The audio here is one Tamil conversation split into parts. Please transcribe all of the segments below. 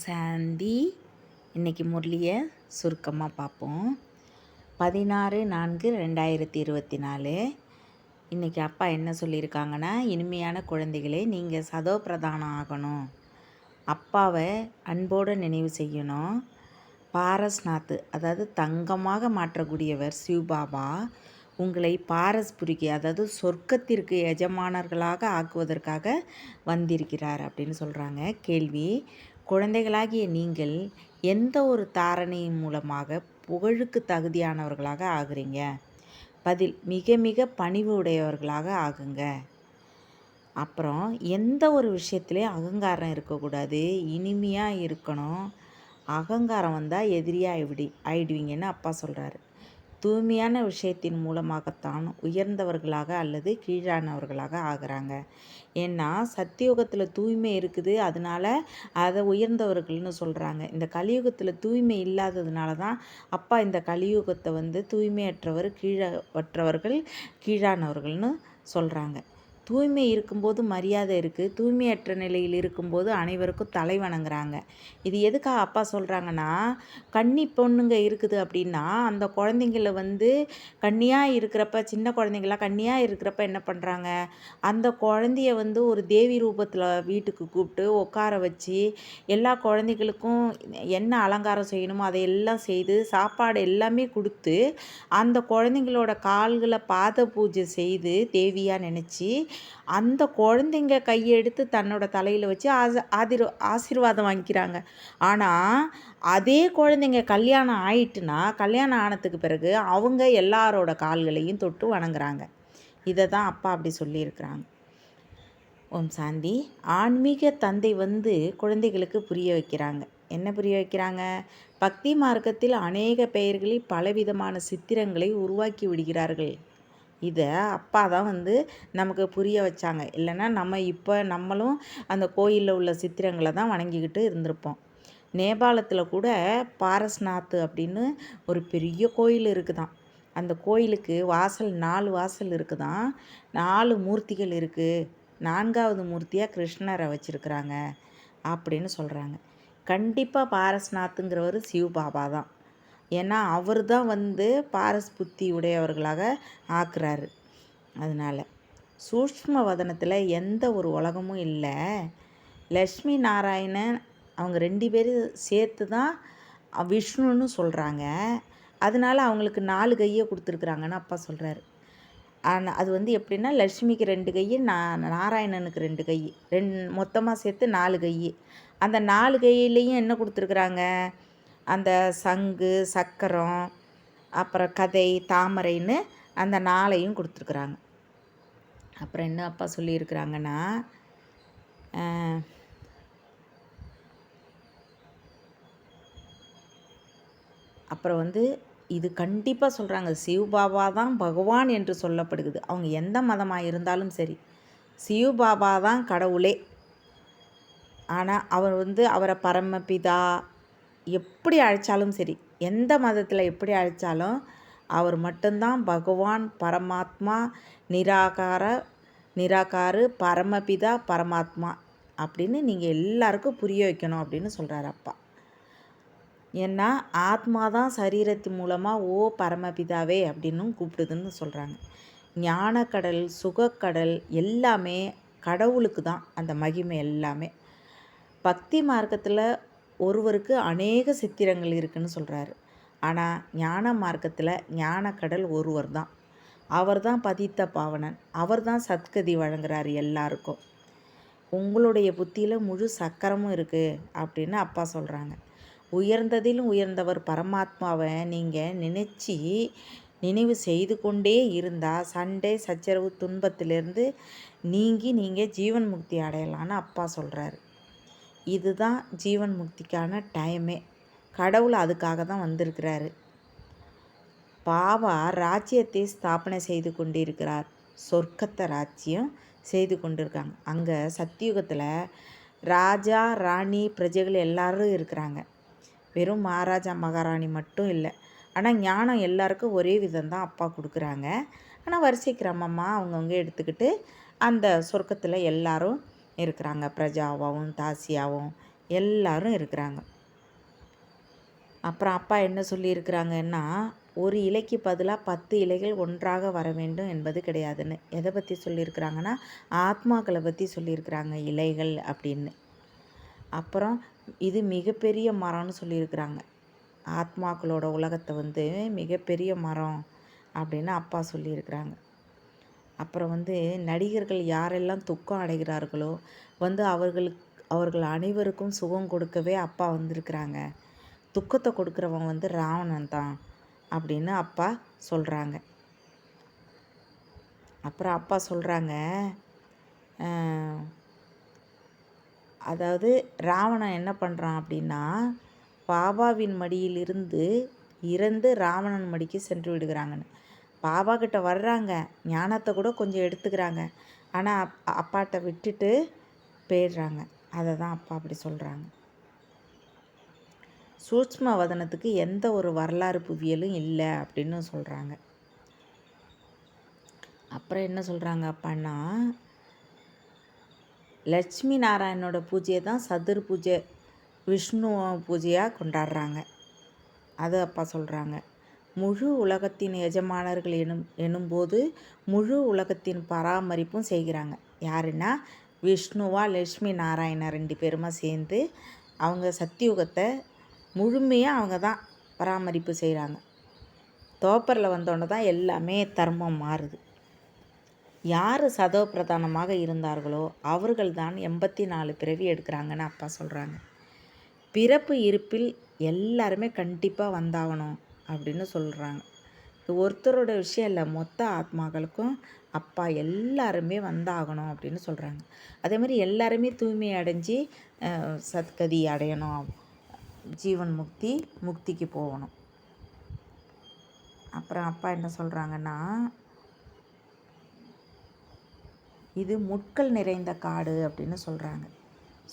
சாந்தி. இன்றைக்கி முரளியை சுருக்கமாக பார்ப்போம். 16/4/2024. இன்றைக்கி அப்பா என்ன சொல்லியிருக்காங்கன்னா, இனிமையான குழந்தைகளே, நீங்கள் சதோப்பிரதானம் ஆகணும், அப்பாவை அன்போடு நினைவு செய்யணும். பாரஸ்நாத், அதாவது தங்கமாக மாற்றக்கூடியவர் சிவபாபா, உங்களை பாரஸ்புரிக்கு, அதாவது சொர்க்கத்திற்கு எஜமானர்களாக ஆக்குவதற்காக வந்திருக்கிறார் அப்படின்னு சொல்கிறாங்க. கேள்வி: குழந்தைகளாகிய நீங்கள் எந்த ஒரு தாரணையின் மூலமாக புகழுக்கு தகுதியானவர்களாக ஆகுறீங்க? பதில்: மிக மிக பணிவு உடையவர்களாக ஆகுங்க. அப்புறம், எந்த ஒரு விஷயத்துலேயும் அகங்காரம் இருக்கக்கூடாது, இனிமையாக இருக்கணும். அகங்காரம் வந்தால் எதிரியாக ஆயிடுவீங்கன்னு அப்பா சொல்கிறாரு. தூய்மையான விஷயத்தின் மூலமாகத்தான் உயர்ந்தவர்களாக அல்லது கீழானவர்களாக ஆகிறாங்க. ஏன்னா சத்தியுகத்தில் தூய்மை இருக்குது, அதனால் அதை உயர்ந்தவர்கள்னு சொல்கிறாங்க. இந்த கலியுகத்தில் தூய்மை இல்லாததுனால தான் அப்பா இந்த கலியுகத்தை தூய்மையற்றவர், கீழவற்றவர்கள், கீழானவர்கள்னு சொல்கிறாங்க. தூய்மை இருக்கும்போது மரியாதை இருக்குது, தூய்மையற்ற நிலையில் இருக்கும்போது அனைவருக்கும் தலை வணங்குறாங்க. இது எதுக்காக அப்பா சொல்கிறாங்கன்னா, கன்னி பொண்ணுங்க இருக்குது அப்படின்னா அந்த குழந்தைங்கள கன்னியாக இருக்கிறப்ப, சின்ன குழந்தைங்களாம் கன்னியாக இருக்கிறப்ப என்ன பண்ணுறாங்க, அந்த குழந்தைய ஒரு தேவி ரூபத்தில் வீட்டுக்கு கூப்பிட்டு உட்கார வச்சு எல்லா குழந்தைகளுக்கும் என்ன அலங்காரம் செய்யணுமோ அதையெல்லாம் செய்து சாப்பாடு எல்லாமே கொடுத்து அந்த குழந்தைங்களோட கால்களை பாத பூஜை செய்து தேவியாக நினச்சி அந்த குழந்தைங்க கையெடுத்து தன்னோட தலையில் வச்சு ஆசீர்வாதம் வாங்கிக்கிறாங்க. ஆனால் அதே குழந்தைங்க கல்யாணம் ஆயிட்டுனா, கல்யாணம் ஆனதுக்கு பிறகு அவங்க எல்லாரோட கால்களையும் தொட்டு வணங்குறாங்க. இதை தான் அப்பா அப்படி சொல்லியிருக்கிறாங்க. ஓம் சாந்தி. ஆன்மீக தந்தை குழந்தைகளுக்கு புரிய வைக்கிறாங்க. என்ன புரிய வைக்கிறாங்க? பக்தி மார்க்கத்தில் அநேக பெயர்களில் பலவிதமான சித்திரங்களை உருவாக்கி விடுகிறார்கள். இதை அப்பா தான் நமக்கு புரிய வச்சாங்க. இல்லைன்னா நம்மளும் அந்த கோயிலில் உள்ள சித்திரங்களை தான் வணங்கிக்கிட்டு இருந்திருப்போம். நேபாளத்தில் கூட பாரஸ்நாத் அப்படின்னு ஒரு பெரிய கோயில் இருக்குதான். அந்த கோயிலுக்கு 4 வாசல் இருக்குதான். 4 மூர்த்திகள் இருக்குது. 4வது மூர்த்தியாக கிருஷ்ணரை வச்சுருக்குறாங்க அப்படின்னு சொல்கிறாங்க. கண்டிப்பாக பாரஸ்நாத்துங்கிறவர் சிவபாபா தான். ஏன்னா அவர் தான் பாரஸ் புத்தி உடையவர்களாக ஆக்குறாரு. அதனால் சூக்ஷ்ம வதனத்தில் எந்த ஒரு உலகமும் இல்லை. லக்ஷ்மி நாராயணன் அவங்க 2 பேரும் சேர்த்து தான் விஷ்ணுன்னு சொல்கிறாங்க. அதனால் அவங்களுக்கு 4 கையை கொடுத்துருக்குறாங்கன்னு அப்பா சொல்கிறாரு. ஆனால் அது எப்படின்னா, லக்ஷ்மிக்கு 2 கை, நாராயணனுக்கு 2 கை, மொத்தமாக சேர்த்து 4 கை. அந்த 4 கையிலையும் என்ன கொடுத்துருக்குறாங்க? அந்த சங்கு, சக்கரம், அப்புறம் கதை, தாமரைன்னு அந்த 4ஐயும் கொடுத்துருக்குறாங்க. அப்புறம் என்ன அப்பா சொல்லியிருக்கிறாங்கன்னா, அப்புறம் இது கண்டிப்பாக சொல்கிறாங்க, சிவபாபா தான் பகவான் என்று சொல்லப்படுகிறது. அவங்க எந்த மதமாக இருந்தாலும் சரி, சிவபாபா தான் கடவுளே. ஆனால் அவர் அவரை பரமபிதா எப்படி அழைச்சாலும் சரி, எந்த மதத்தில் எப்படி அழைச்சாலும் அவர் மட்டும்தான் பகவான், பரமாத்மா, நிராகாரு, பரமபிதா, பரமாத்மா அப்படின்னு நீங்கள் எல்லாருக்கும் புரிய வைக்கணும் அப்படின்னு சொல்கிறார் அப்பா. ஏன்னா ஆத்மா தான் சரீரத்தின் மூலமாக ஓ பரமபிதாவே அப்படின்னும் கூப்பிடுதுன்னு சொல்கிறாங்க. ஞானக்கடல், சுகக்கடல் எல்லாமே கடவுளுக்கு தான் அந்த மகிமை எல்லாமே. பக்தி மார்க்கத்தில் ஒருவருக்கு அநேக சித்திரங்கள் இருக்குதுன்னு சொல்கிறாரு. ஆனால் ஞான மார்க்கத்தில் ஞானக்கடல் ஒருவர் தான். அவர் தான் பதித்த பாவனன். அவர் தான் சத்கதி வழங்குறாரு எல்லாருக்கும். உங்களுடைய புத்தியில் முழு சக்கரமும் இருக்குது அப்படின்னு அப்பா சொல்கிறாங்க. உயர்ந்ததிலும் உயர்ந்தவர் பரமாத்மாவை நீங்கள் நினைவு செய்து கொண்டே இருந்தால் சண்டை, சச்சரவு, துன்பத்திலிருந்து நீங்கி நீங்கள் ஜீவன் முக்தி அடையலான்னு அப்பா சொல்கிறாரு. இதுதான் ஜீவன் முக்திக்கான டைமே. கடவுள் அதுக்காக தான் வந்திருக்கிறாரு. பாபா ராஜ்யத்தை ஸ்தாபனை செய்து கொண்டிருக்கிறார். சொர்க்கத்தை ராஜ்யம் செய்து கொண்டிருக்காங்க. அங்கே சத்தியுகத்தில் ராஜா, ராணி, பிரஜைகள் எல்லாரும் இருக்கிறாங்க. வெறும் மகாராஜா, மகாராணி மட்டும் இல்லை. ஆனால் ஞானம் எல்லாருக்கும் ஒரே விதம்தான் அப்பா கொடுக்குறாங்க. ஆனால் வரிசை கிரமமாக அவங்கவுங்க எடுத்துக்கிட்டு அந்த சொர்க்கத்தில் எல்லாரும் இருக்கிறாங்க. பிரஜாவாகவும் தாசியாகவும் எல்லாரும் இருக்கிறாங்க. அப்புறம் அப்பா என்ன சொல்லியிருக்கிறாங்கன்னா, ஒரு இலைக்கு பதிலாக 10 இலைகள் ஒன்றாக வர வேண்டும் என்பது கிடையாதுன்னு. எதை பற்றி சொல்லியிருக்கிறாங்கன்னா, ஆத்மாக்களை பற்றி சொல்லியிருக்கிறாங்க இலைகள் அப்படின்னு. அப்புறம் இது மிகப்பெரிய மரம்னு சொல்லியிருக்கிறாங்க. ஆத்மாக்களோட உலகத்தை வந்து மிகப்பெரிய மரம் அப்படின்னு அப்பா சொல்லியிருக்கிறாங்க. அப்புறம் வந்து நடிகர்கள் யாரெல்லாம் துக்கம் அடைகிறார்களோ வந்து அவர்கள் அனைவருக்கும் சுகம் கொடுக்கவே அப்பா வந்திருக்கிறாங்க. துக்கத்தை கொடுக்குறவன் வந்து ராவணன் தான் அப்படின்னு அப்பா சொல்கிறாங்க. அப்புறம் அப்பா சொல்கிறாங்க, அதாவது ராவணன் என்ன பண்ணுறான் அப்படின்னா, பாபாவின் மடியிலிருந்து இறந்து ராவணன் மடிக்கு சென்று விடுகிறாங்கன்னு. பாபா கிட்ட வர்றாங்க, ஞானத்தை கூட கொஞ்சம் எடுத்துக்கிறாங்க, ஆனால் அப்பாட்ட விட்டுட்டு போயிடுறாங்க. அதை தான் அப்பா அப்படி சொல்கிறாங்க. சூட்ச்ம வதனத்துக்கு எந்த ஒரு வரலாறு புவியலும் இல்லை அப்படின்னு சொல்கிறாங்க. அப்புறம் என்ன சொல்கிறாங்க அப்பான்னா, லட்சுமி நாராயணனோட பூஜையை தான் சதுர் பூஜை, விஷ்ணு பூஜையாக கொண்டாடுறாங்க. அது அப்பா சொல்கிறாங்க. முழு உலகத்தின் எஜமானர்கள் எனும்போது முழு உலகத்தின் பராமரிப்பும் செய்கிறாங்க. யாருன்னா விஷ்ணுவா லட்சுமி நாராயணன் 2 பேருமா சேர்ந்து அவங்க சத்தியுகத்தை முழுமையாக அவங்க தான் பராமரிப்பு செய்கிறாங்க. தோப்பரில் வந்தோடனே தான் எல்லாமே தர்மம் மாறுது. யார் சதோ பிரதானமாக இருந்தார்களோ அவர்கள் தான் 84 பிறவி எடுக்கிறாங்கன்னு அப்பா சொல்கிறாங்க. பிறப்பு இருப்பில் எல்லாருமே கண்டிப்பாக வந்தாகணும் அப்படின்னு சொல்கிறாங்க. இது ஒருத்தரோட விஷயம் இல்லை, மொத்த ஆத்மாக்களுக்கும் அப்பா எல்லாருமே வந்தாகணும் அப்படின்னு சொல்கிறாங்க. அதே மாதிரி எல்லாருமே தூய்மை அடைஞ்சி சத்கதி அடையணும், ஜீவன் முக்திக்கு போகணும். அப்புறம் அப்பா என்ன சொல்கிறாங்கன்னா, இது முட்கள் நிறைந்த காடு அப்படின்னு சொல்கிறாங்க.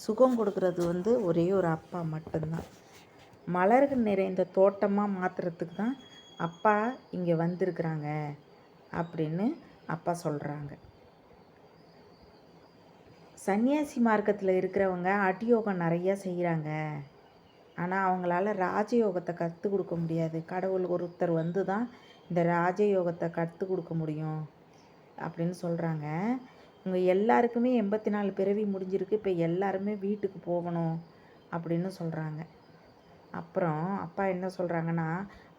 சுகம் கொடுக்கறது வந்து ஒரே ஒரு அப்பா மட்டும்தான். மலர்கள் நிறைந்த தோட்டமாக மாற்றுறதுக்கு தான் அப்பா இங்கே வந்திருக்கிறாங்க அப்படின்னு அப்பா சொல்கிறாங்க. சன்னியாசி மார்க்கத்தில் இருக்கிறவங்க அடியோகம் நிறையா செய்கிறாங்க, ஆனால் அவங்களால ராஜயோகத்தை கற்றுக் கொடுக்க முடியாது. கடவுள் ஒருத்தர் வந்து தான் இந்த ராஜயோகத்தை கற்றுக் கொடுக்க முடியும் அப்படின்னு சொல்கிறாங்க. இவங்க எல்லாருக்குமே 84 பிறவி முடிஞ்சிருக்கு, இப்போ எல்லாருமே வீட்டுக்கு போகணும் அப்படின்னு சொல்கிறாங்க. அப்புறம் அப்பா என்ன சொல்கிறாங்கன்னா,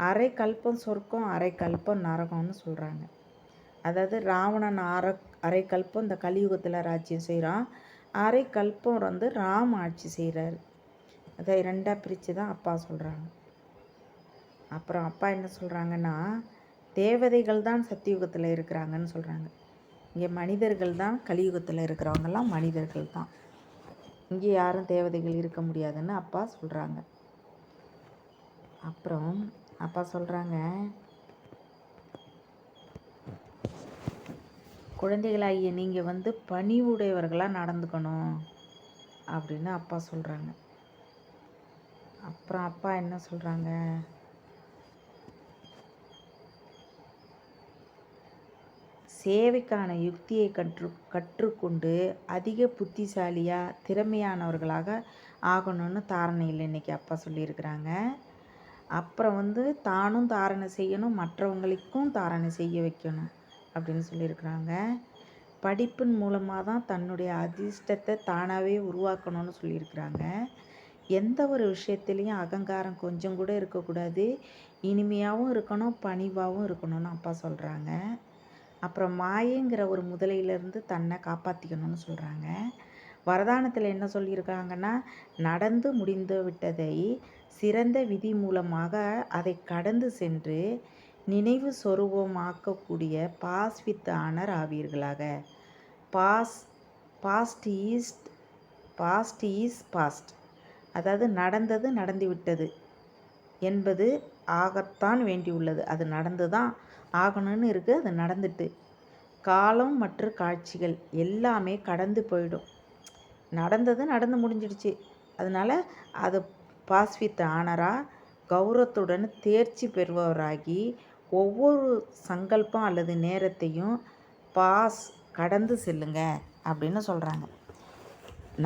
அரை கல்பம் சொர்க்கம் அரை கல்பம் நரகம்னு சொல்கிறாங்க. அதாவது ராவணன் அரை கல்பம் இந்த கலியுகத்தில் ராஜ்யம் செய்கிறான், அரை கல்பம் வந்து ராம் ஆட்சி செய்கிறாரு. அதை 2ஆக பிரித்து தான் அப்பா சொல்கிறாங்க. அப்புறம் அப்பா என்ன சொல்கிறாங்கன்னா, தேவதைகள் தான் சத்தியுகத்தில் இருக்கிறாங்கன்னு சொல்கிறாங்க. இங்கே மனிதர்கள் தான், கலியுகத்தில் இருக்கிறவங்கெல்லாம் மனிதர்கள் தான், இங்கே யாரும் தேவதைகள் இருக்க முடியாதுன்னு அப்பா சொல்கிறாங்க. அப்புறம் அப்பா சொல்கிறாங்க, குழந்தைகளாகிய நீங்கள் வந்து பணிவுடையவர்களாக நடந்துக்கணும் அப்படின்னு அப்பா சொல்கிறாங்க. அப்புறம் அப்பா என்ன சொல்கிறாங்க, சேவைக்கான யுக்தியை கற்றுக்கொண்டு அதிக புத்திசாலியாக திறமையானவர்களாக ஆகணும்னு தாரணையில் இன்றைக்கி அப்பா சொல்லியிருக்கிறாங்க. அப்புறம் வந்து தானும் தாரணை செய்யணும், மற்றவங்களுக்கும் தாரணை செய்ய வைக்கணும் அப்படின்னு சொல்லியிருக்கிறாங்க. படிப்பின் மூலமாக தான் தன்னுடைய அதிர்ஷ்டத்தை தானாகவே உருவாக்கணும்னு சொல்லியிருக்கிறாங்க. எந்த ஒரு விஷயத்துலேயும் அகங்காரம் கொஞ்சம் கூட இருக்கக்கூடாது, இனிமையாகவும் இருக்கணும், பணிவாகவும் இருக்கணும்னு அப்பா சொல்கிறாங்க. அப்புறம் மாயங்கிற ஒரு முதலையிலேருந்து தன்னை காப்பாற்றிக்கணும்னு சொல்கிறாங்க. வரதானத்தில் என்ன சொல்லியிருக்காங்கன்னா, நடந்து முடிந்து விட்டதை சிறந்த விதி மூலமாக அதை கடந்து சென்று நினைவு சொரூபமாக்கக்கூடிய பாஸ் வித் ஆனர் ஆவீர்களாக. பாஸ்ட் இஸ் பாஸ்ட், அதாவது நடந்தது நடந்து விட்டது என்பது ஆகத்தான் வேண்டியுள்ளது. அது நடந்து தான் ஆகணும்னு இருக்குது, அது நடந்துட்டு. காலம் மற்றும் காட்சிகள் எல்லாமே கடந்து போயிடும். நடந்தது நடந்து முடிஞ்சிடுச்சு, அதனால் அது பாஸ் வித் ஆனராக கௌரவத்துடன் தேர்ச்சி பெறுபவராகி ஒவ்வொரு சங்கல்பம் அல்லது நேரத்தையும் கடந்து செல்லுங்க அப்படின்னு சொல்கிறாங்க.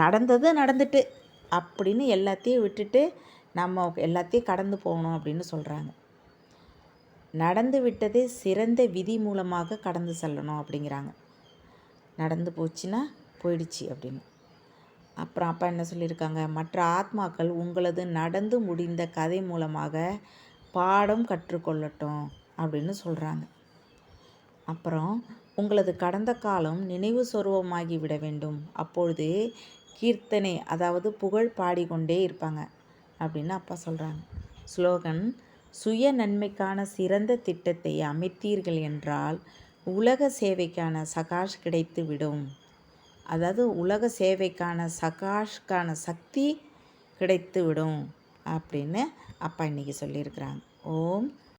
நடந்தது நடந்துட்டு, அப்படின்னு எல்லாத்தையும் விட்டுட்டு நம்ம எல்லாத்தையும் கடந்து போகணும் அப்படின்னு சொல்கிறாங்க. நடந்து விட்டதை சிறந்த விதி மூலமாக கடந்து செல்லணும் அப்படிங்கிறாங்க. நடந்து போச்சுன்னா போயிடுச்சு அப்படின்னு. அப்புறம் அப்பா என்ன சொல்லியிருக்காங்க, மற்ற ஆத்மாக்கள் உங்களது நடந்து முடிந்த கதை மூலமாக பாடம் கற்றுக்கொள்ளட்டும் அப்படின்னு சொல்கிறாங்க. அப்புறம் உங்களது கடந்த காலம் நினைவு சொருவமாகி விட வேண்டும். அப்பொழுது கீர்த்தனை, அதாவது புகழ் பாடிக்கொண்டே இருப்பாங்க அப்படின்னு அப்பா சொல்கிறாங்க. ஸ்லோகன்: சுய நன்மைக்கான சிறந்த திட்டத்தை அமைத்தீர்கள் என்றால் உலக சேவைக்கான சகாஷ் கிடைத்து விடும். அதாவது உலக சேவைக்கான சகாஷ்கான சக்தி கிடைத்து விடும் அப்படின்னு அப்பா இன்றைக்கி சொல்லியிருக்கிறாங்க. ஓம்